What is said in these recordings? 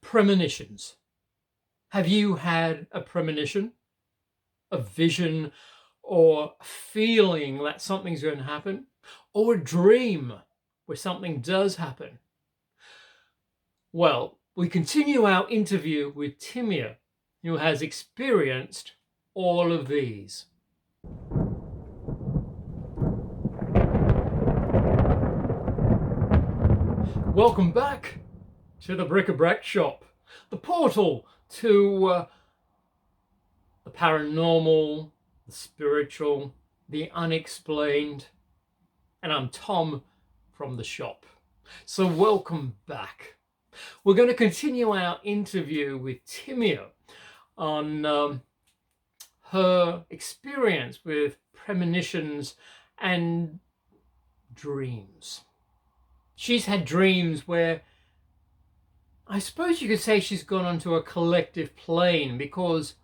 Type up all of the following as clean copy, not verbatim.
Premonitions. Have you had a premonition, a vision, or a feeling that something's going to happen, or a dream where something does happen? Well, we continue our interview with Timea, who has experienced all of these. Welcome back to the Brac Shop, the portal to the paranormal, the spiritual, the unexplained. And I'm Tom from the shop. So welcome back. We're going to continue our interview with Timea on her experience with premonitions and dreams. She's had dreams where I suppose you could say she's gone onto a collective plane, because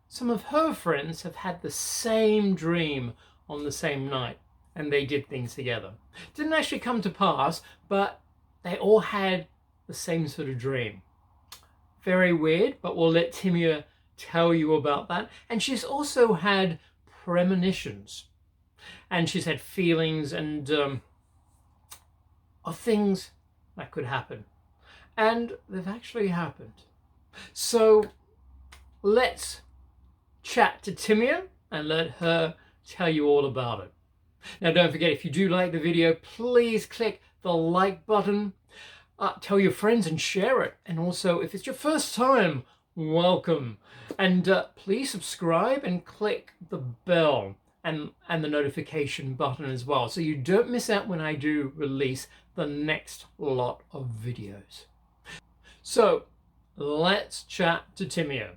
some of her friends have had the same dream on the same night and they did things together. Didn't actually come to pass, but they all had the same sort of dream. Very weird, but we'll let Timea tell you about that. And she's also had premonitions, and she's had feelings and of things that could happen, and they've actually happened. So let's chat to Timea and let her tell you all about it. Now, don't forget, if you do like the video, please click the like button, tell your friends and share it. And also, if it's your first time, welcome. And please subscribe and click the bell and the notification button as well, so you don't miss out when I do release the next lot of videos. So let's chat to Timea,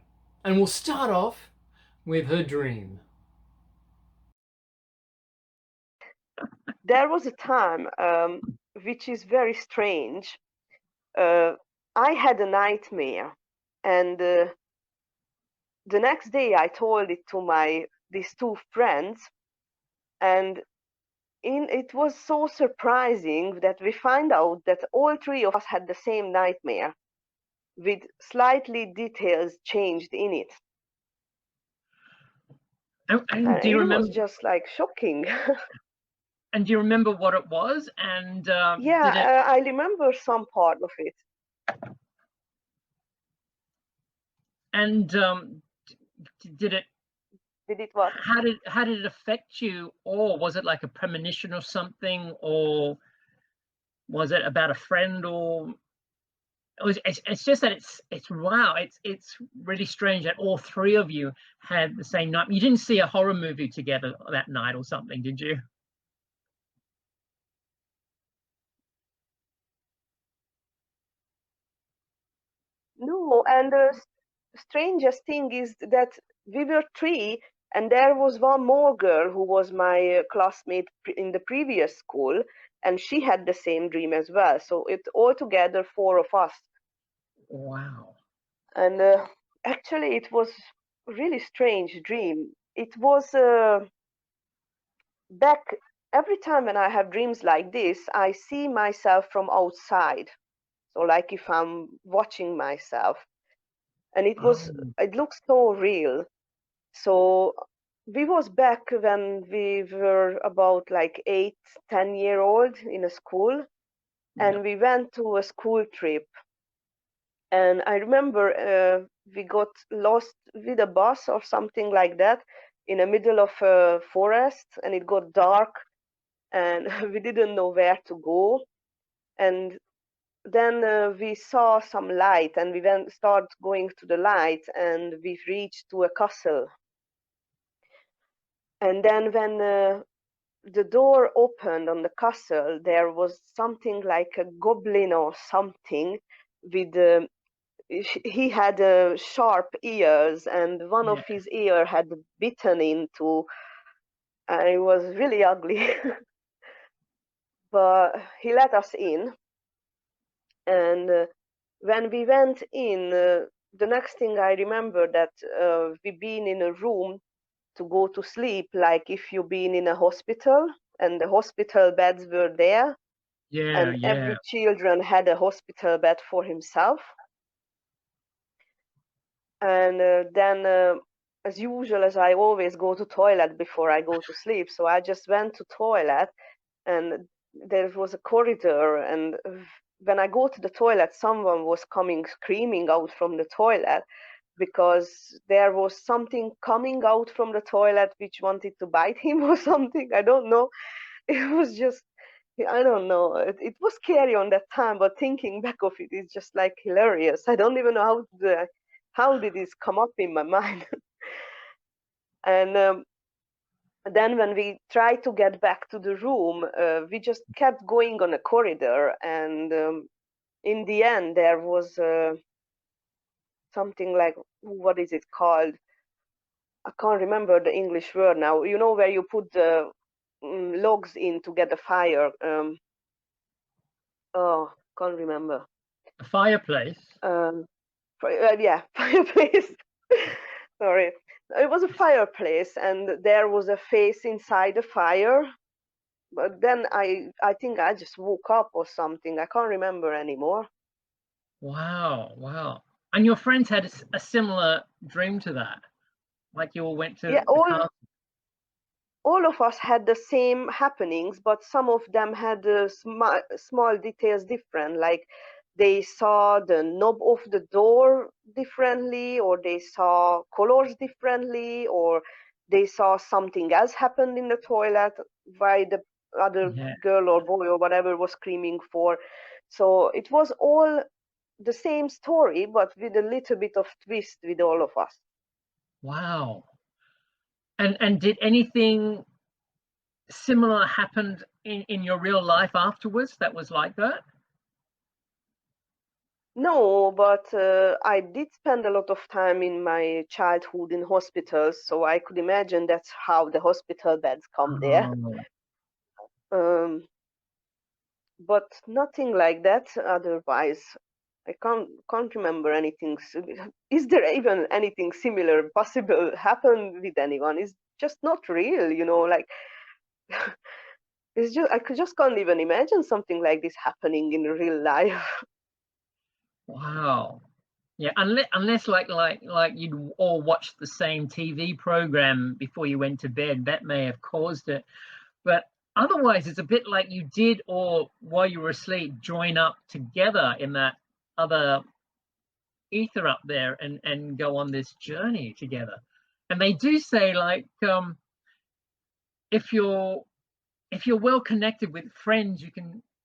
and we'll start off with her dream. There was a time which is very strange. I had a nightmare, and the next day I told it to these two friends, and it was so surprising that we find out that all three of us had the same nightmare, with slightly details changed in it. And do you It remember? was just like shocking. And do you remember what it was? And Yeah, did it? I remember some part of it. And did it? Did it what? How did it affect you? Or was it like a premonition or something? Or was it about a friend? Or it's just that it's wow, it's really strange that all three of you had the same night. You didn't see a horror movie together that night or something, did you? No, and the strangest thing is that we were three, and there was one more girl who was my classmate in the previous school, and she had the same dream as well. So it altogether four of us. Wow. And actually, it was a really strange dream. It was back every time when I have dreams like this, I see myself from outside. So like if I'm watching myself, and Oh, it looks so real. So we was back when we were about like 8, 10-year old in a school, yeah. and we went to a school trip. And I remember we got lost with a bus or something like that in the middle of a forest, and it got dark, and we didn't know where to go. And then we saw some light, and we went start going to the light, and we reached to a castle. And then when the door opened on the castle, there was something like a goblin or something with he had sharp ears, and one of Yeah. his ear had bitten into, and it was really ugly. But he let us in, and when we went in, the next thing I remember that we been in a room to go to sleep, like if you've been in a hospital, and the hospital beds were there, Yeah, and yeah. every children had a hospital bed for himself. And then, as usual, as I always go to toilet before I go to sleep, so I just went to toilet, and there was a corridor, and when I go to the toilet, someone was coming screaming out from the toilet, because there was something coming out from the toilet which wanted to bite him or something. I don't know. It was just, I don't know. It was scary on that time, but thinking back of it is just like hilarious. I don't even know how did this come up in my mind. And then when we tried to get back to the room, we just kept going on a corridor, and in the end there was something like, what is it called? I can't remember the English word now. You know, where you put the logs in to get the fire. Oh, can't remember. A fireplace. Yeah, fireplace. Sorry. It was a fireplace, and there was a face inside the fire. But then I think I just woke up or something. I can't remember anymore. Wow, wow. And your friends had a similar dream to that, like you all went to Yeah, the castle. all of us had the same happenings, but some of them had small details different. Like they saw the knob of the door differently, or they saw colors differently, or they saw something else happened in the toilet why the other Yeah. girl or boy or whatever was screaming for. So it was all the same story, but with a little bit of twist with all of us. Wow. And did anything similar happen in your real life afterwards that was like that? No, but I did spend a lot of time in my childhood in hospitals, so I could imagine that's how the hospital beds come there. Oh, Um, but nothing like that otherwise. I can't remember anything. Is there even anything similar possible happen with anyone? It's just not real, you know. Like it's just just can't even imagine something like this happening in real life. wow. Yeah, unless like you'd all watched the same TV program before you went to bed, that may have caused it. But otherwise, it's a bit like you did, or while you were asleep, join up together in that other ether up there and go on this journey together. And they do say like if you're if you're well connected with friends,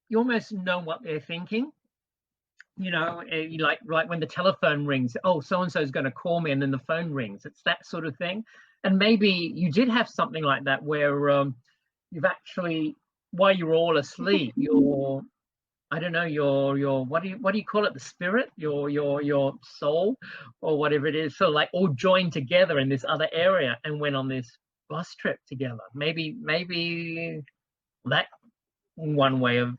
you almost know what they're thinking. You know, like when the telephone rings, oh, so and so is going to call me, and then the phone rings. It's that sort of thing. And maybe you did have something like that where you've actually, while you're all asleep, your I don't know, your what do you call it? The spirit, your soul, or whatever it is. So like all joined together in this other area and went on this bus trip together. Maybe that one way of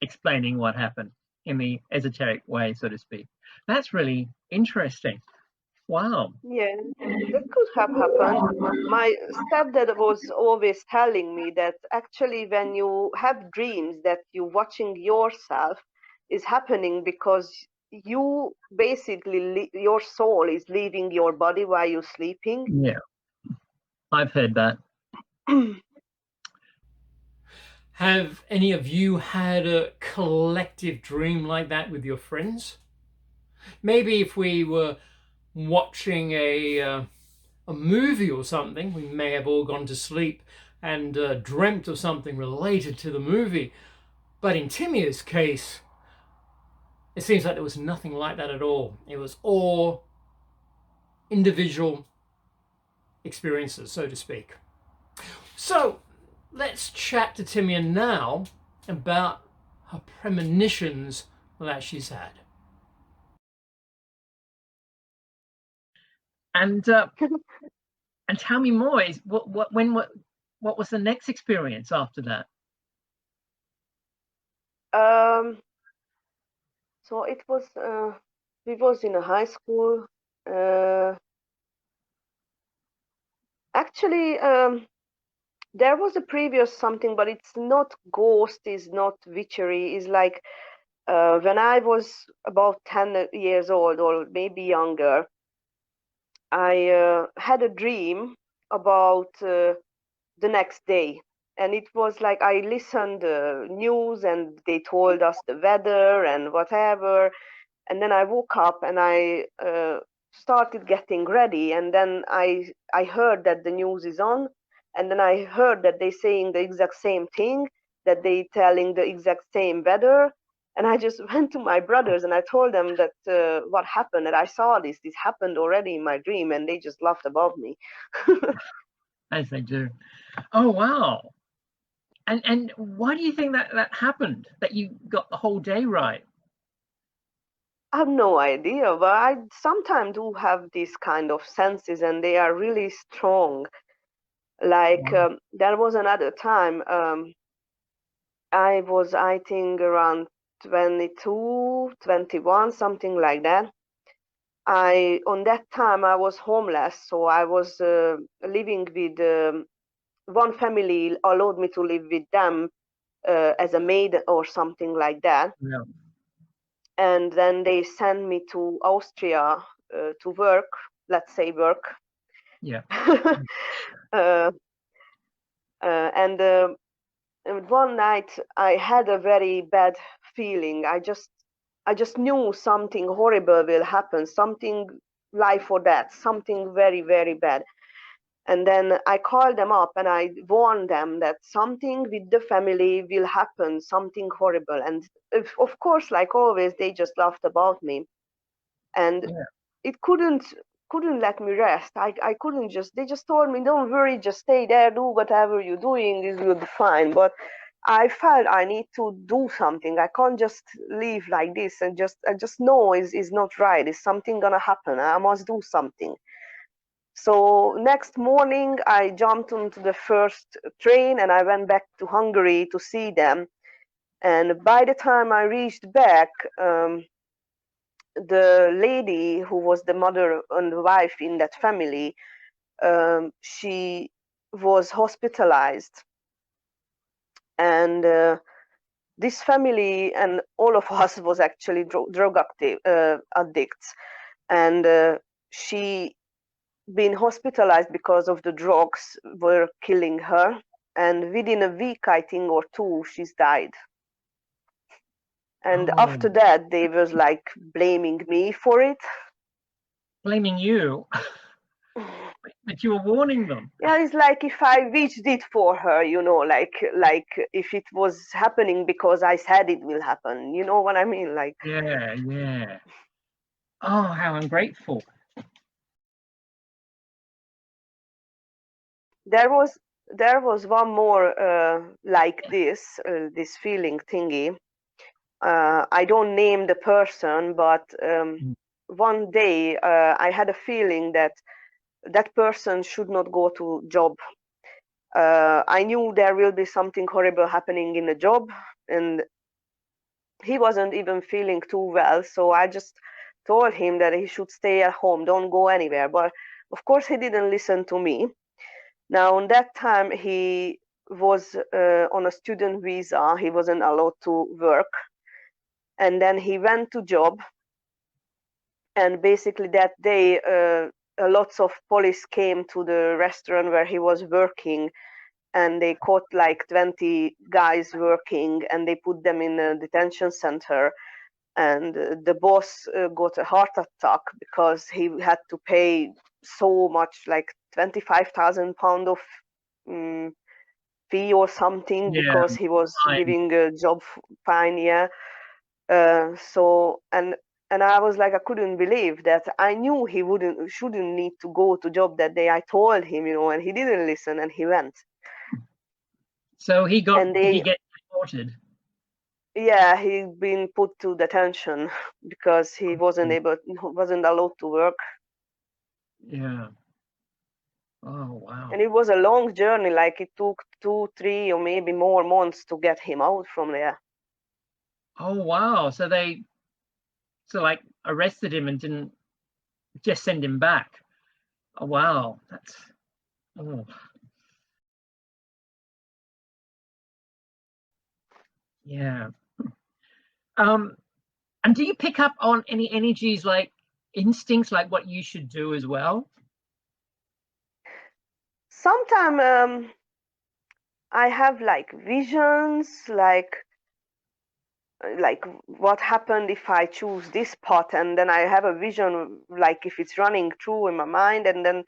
explaining what happened in the esoteric way, so to speak. That's really interesting. Wow. Yeah, that could have happened. My stepdad was always telling me that actually, when you have dreams that you're watching yourself, is happening because you basically, your soul is leaving your body while you're sleeping. Yeah, I've heard that. Have any of you had a collective dream like that with your friends? Maybe if we were watching a movie or something, we may have all gone to sleep and dreamt of something related to the movie. But in Timea's case, it seems like there was nothing like that at all. It was all individual experiences, so to speak. So let's chat to Timea now about her premonitions that she's had. Mm. And tell me more. Is what was the next experience after that? Um, so it was, we was in a high school. Uh, Actually, there was a previous something, but it's not ghost, is not witchery. Is like when I was about 10 years old or maybe younger. I had a dream about the next day. And it was like I listened news and they told us the weather and whatever. And then I woke up and I started getting ready. And then I heard that the news is on. And then I heard that they saying the exact same thing, that they telling the exact same weather. And I just went to my brothers and I told them that what happened, that I saw this. This happened already in my dream, and they just laughed about me. As they do. Oh, wow. And why do you think that that happened? That you got the whole day right? I have no idea, but I sometimes do have these kind of senses, and they are really strong. Like Wow. there was another time I was, I think, around 22, 21, something like that. I on that time I was homeless, so I was living with one family allowed me to live with them as a maid or something like that. Yeah. And then they sent me to Austria to work, let's say work. Yeah. uh, and one night I had a very bad feeling. I just knew something horrible will happen, something life or death, something very, very bad. And then I called them up and I warned them that something with the family will happen, something horrible. And of course, like always, they just laughed about me. And Yeah. it couldn't let me rest. I couldn't just, they just told me, don't worry, just stay there, do whatever you're doing, this will be fine. But I felt I need to do something. I can't just leave like this and just I just know is not right. Is something gonna happen? I must do something. So next morning I jumped onto the first train and I went back to Hungary to see them. And by the time I reached back, the lady who was the mother and wife in that family, she was hospitalized. And this family and all of us was actually drug addicts. And she been hospitalized because of the drugs were killing her. And within a week, I think, or two, she's died. And Oh, after that, they was like blaming me for it. blaming you, but you were warning them. Yeah, it's like if I wished it for her, like if it was happening because I said it will happen. You know what I mean? Like Yeah, yeah. Oh, how ungrateful. there was there was one more like this feeling thingy. I don't name the person, but Mm. one day I had a feeling that that person should not go to job. I knew there will be something horrible happening in the job, and he wasn't even feeling too well. So I just told him that he should stay at home, don't go anywhere. But of course, he didn't listen to me. Now, on that time, he was on a student visa. He wasn't allowed to work. And then he went to job. And basically that day, lots of police came to the restaurant where he was working, and they caught like 20 guys working, and they put them in a detention center. And the boss got a heart attack because he had to pay so much, like 25,000 pound of um, fee or something, Yeah, because he was fine. giving a job fine. Yeah. So and I was like, I couldn't believe that. I knew he shouldn't need to go to job that day. I told him, and he didn't listen, and he went. So And did he they, get deported? yeah, he been put to detention because he wasn't allowed to work. Yeah. Oh, wow. And it was a long journey. Like it took 2, 3, or maybe more months to get him out from there. Oh, wow. So like arrested him and didn't just send him back. Oh, wow. That's, oh, yeah. Um, and do you pick up on any energies like instincts, like what you should do as well? Sometimes I have like visions, like what happened if I choose this path, and then I have a vision like if it's running through in my mind, and then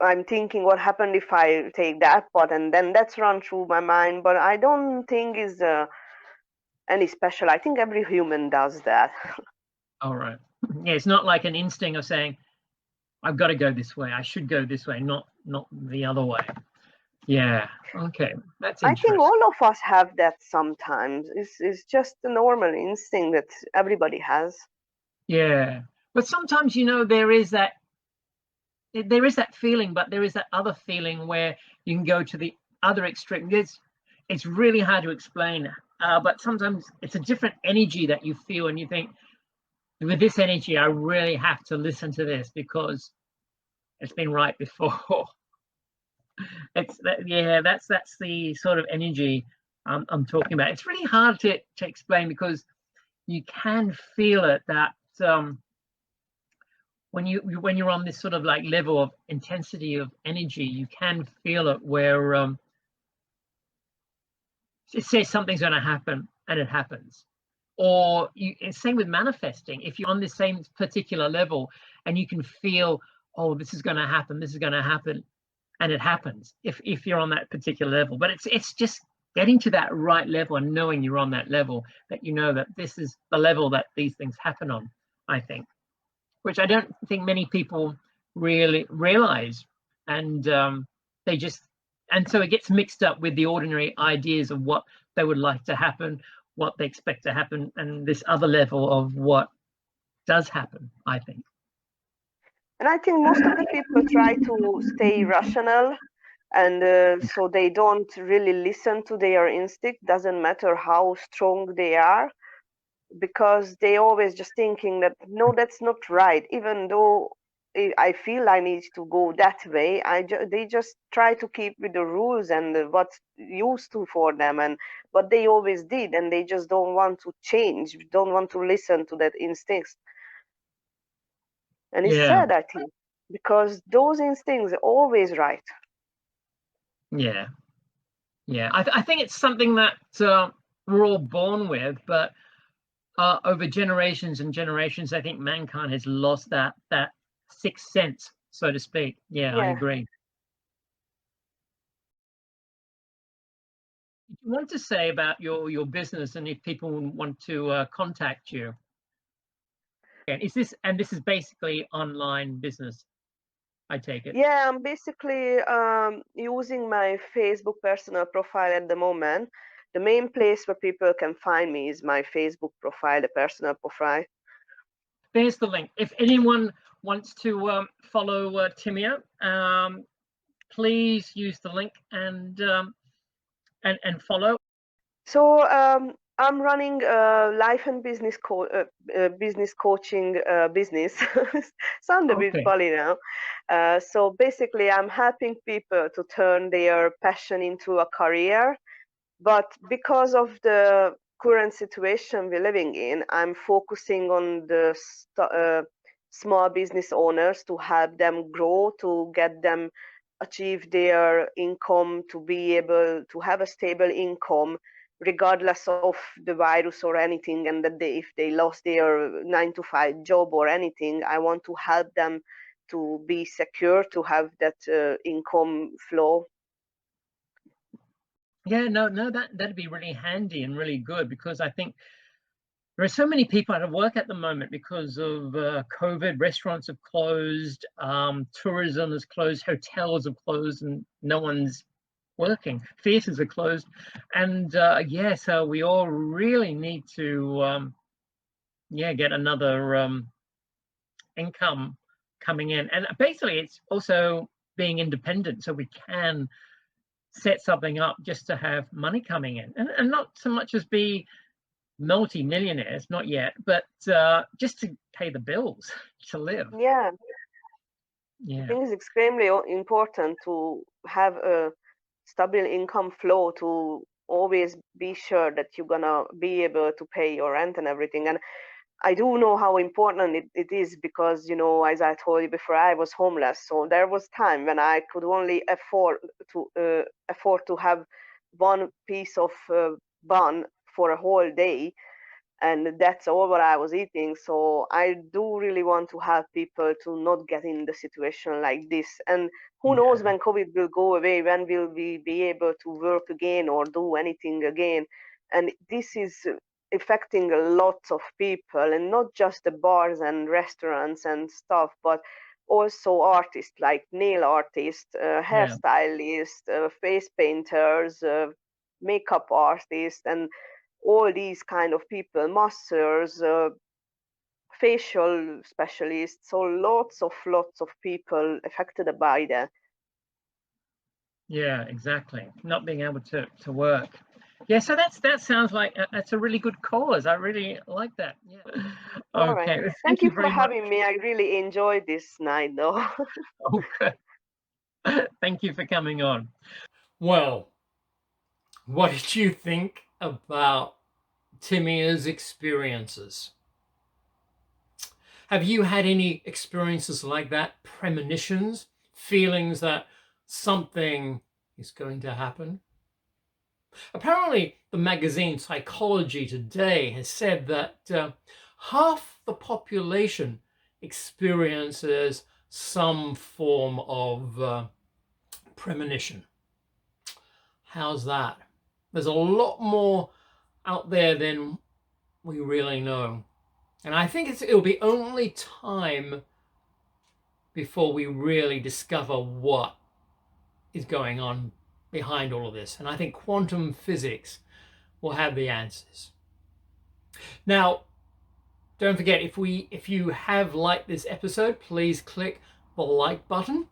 I'm thinking what happened if I take that path, and then that's run through my mind. But I don't think is any special. I think every human does that. All right. Yeah, it's not like an instinct of saying, I've got to go this way. I should go this way, not the other way. Yeah. Okay. That's I think interesting. all of us have that sometimes. It's just a normal instinct that everybody has. Yeah. But sometimes, there is that feeling, but there is that other feeling where you can go to the other extreme. It's really hard to explain, but sometimes it's a different energy that you feel, and you think, with this energy, I really have to listen to this because it's been right before. That's the sort of energy I'm talking about. It's really hard to explain because you can feel it, that when you're on this sort of like level of intensity of energy, you can feel it where it says something's going to happen and it happens. Or same with manifesting. If you're on the same particular level and you can feel, oh, this is going to happen, and it happens if you're on that particular level. But it's just getting to that right level and knowing you're on that level, that you know that this is the level that these things happen on, I think, which I don't think many people really realize. And so it gets mixed up with the ordinary ideas of what they would like to happen, what they expect to happen, and this other level of what does happen, I think. And I think most of the people try to stay rational, and so they don't really listen to their instinct. Doesn't matter how strong they are, because they always just thinking that no, that's not right. Even though I feel I need to go that way, they just try to keep with the rules and what's used to for them and what they always did, and they just don't want to change, don't want to listen to that instincts. And it's Yeah, sad, I think, because those instincts are always right. yeah, yeah. I think it's something that we're all born with, but over generations and generations, I think mankind has lost that sixth sense, so to speak. Yeah, I Yeah. agree. You want to say about your business, and if people want to contact you? And this is basically online business, I take it. Yeah, I'm basically using my Facebook personal profile at the moment. The main place where people can find me is my Facebook profile, the personal profile. There's the link. If anyone wants to follow Timea, please use the link and follow. So I'm running a life and business coaching business. Sound a bit Okay. funny now. So basically, I'm helping people to turn their passion into a career. But because of the current situation we're living in, I'm focusing on the small business owners to help them grow, to get them achieve their income, to be able to have a stable income regardless of the virus or anything, and that if they lost their 9 to 5 job or anything, I want to help them to be secure, to have that income flow. Yeah, no, that'd be really handy and really good, because I think there are so many people out of work at the moment because of COVID. Restaurants have closed, tourism is closed, hotels have closed, and no one's working. Theatres are closed, and so we all really need to get another income coming in. And basically, it's also being independent, so we can set something up just to have money coming in, and not so much as be multi-millionaires, not yet, but just to pay the bills, to live. Yeah. I Yeah, think it's extremely important to have a stable income flow, to always be sure that you're gonna be able to pay your rent and everything. And I do know how important it is because, you know, as I told you before, I was homeless. So there was time when I could only afford to have one piece of bun for a whole day, and that's all what I was eating. So I do really want to help people to not get in the situation like this. And who knows Yeah, when COVID will go away, when will we be able to work again or do anything again? And this is affecting a lot of people, and not just the bars and restaurants and stuff, but also artists like nail artists, yeah, hairstylists, face painters, makeup artists, and all these kind of people, masseurs, facial specialists, so lots of people affected by that. yeah, exactly. Not being able to work. Yeah, so that sounds like that's a really good cause. I really like that. Yeah. All right. Okay, well, Thank thank you you for very much. having me. I really enjoyed this night, though. Okay. Thank you for coming on. Well, what did you think about Timea's experiences? Have you had any experiences like that? Premonitions? Feelings that something is going to happen? Apparently, the magazine Psychology Today has said that half the population experiences some form of premonition. How's that? There's a lot more out there than we really know. And I think it'll be only time before we really discover what is going on behind all of this. And I think quantum physics will have the answers. Now, don't forget, if you have liked this episode, please click the like button,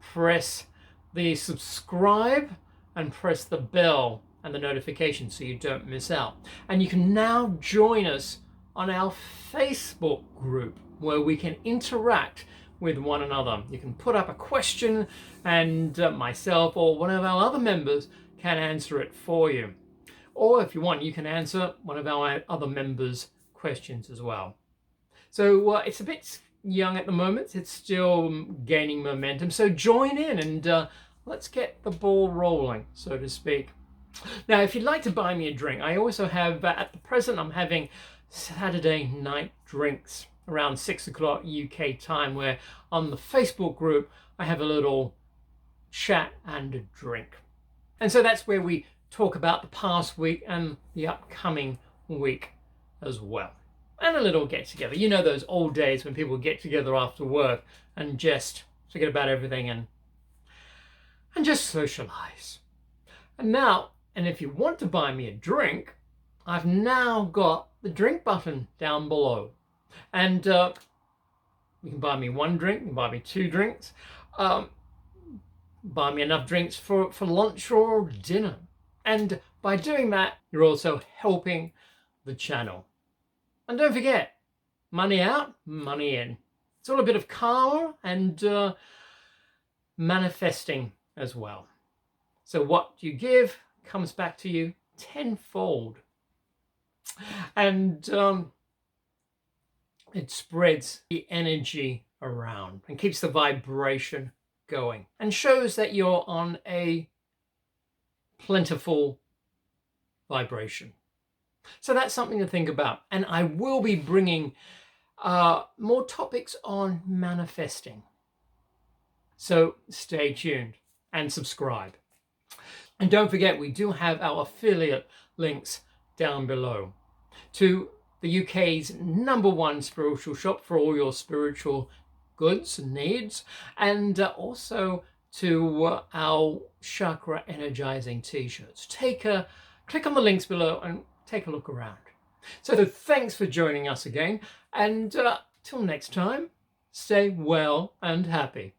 press the subscribe, and press the bell and the notification so you don't miss out. And you can now join us on our Facebook group where we can interact with one another. You can put up a question and myself or one of our other members can answer it for you. Or if you want, you can answer one of our other members' questions as well. So it's a bit young at the moment. It's still gaining momentum. So join in and let's get the ball rolling, so to speak. Now, if you'd like to buy me a drink, I also have, at the present, I'm having Saturday night drinks around 6 o'clock UK time, where on the Facebook group, I have a little chat and a drink. And so that's where we talk about the past week and the upcoming week as well. And a little get together. You know those old days when people get together after work and just forget about everything and just socialize. And now, and if you want to buy me a drink, I've now got the drink button down below. And you can buy me one drink, you can buy me two drinks, buy me enough drinks for lunch or dinner. And by doing that, you're also helping the channel. And don't forget, money out, money in. It's all a bit of karma and manifesting as well. So what you give comes back to you tenfold. And it spreads the energy around and keeps the vibration going and shows that you're on a plentiful vibration. So that's something to think about. And I will be bringing more topics on manifesting. So stay tuned and subscribe. And don't forget, we do have our affiliate links down below to the UK's #1 spiritual shop for all your spiritual goods and needs, and also to our chakra energizing t-shirts. Click on the links below and take a look around. So thanks for joining us again, and till next time, stay well and happy.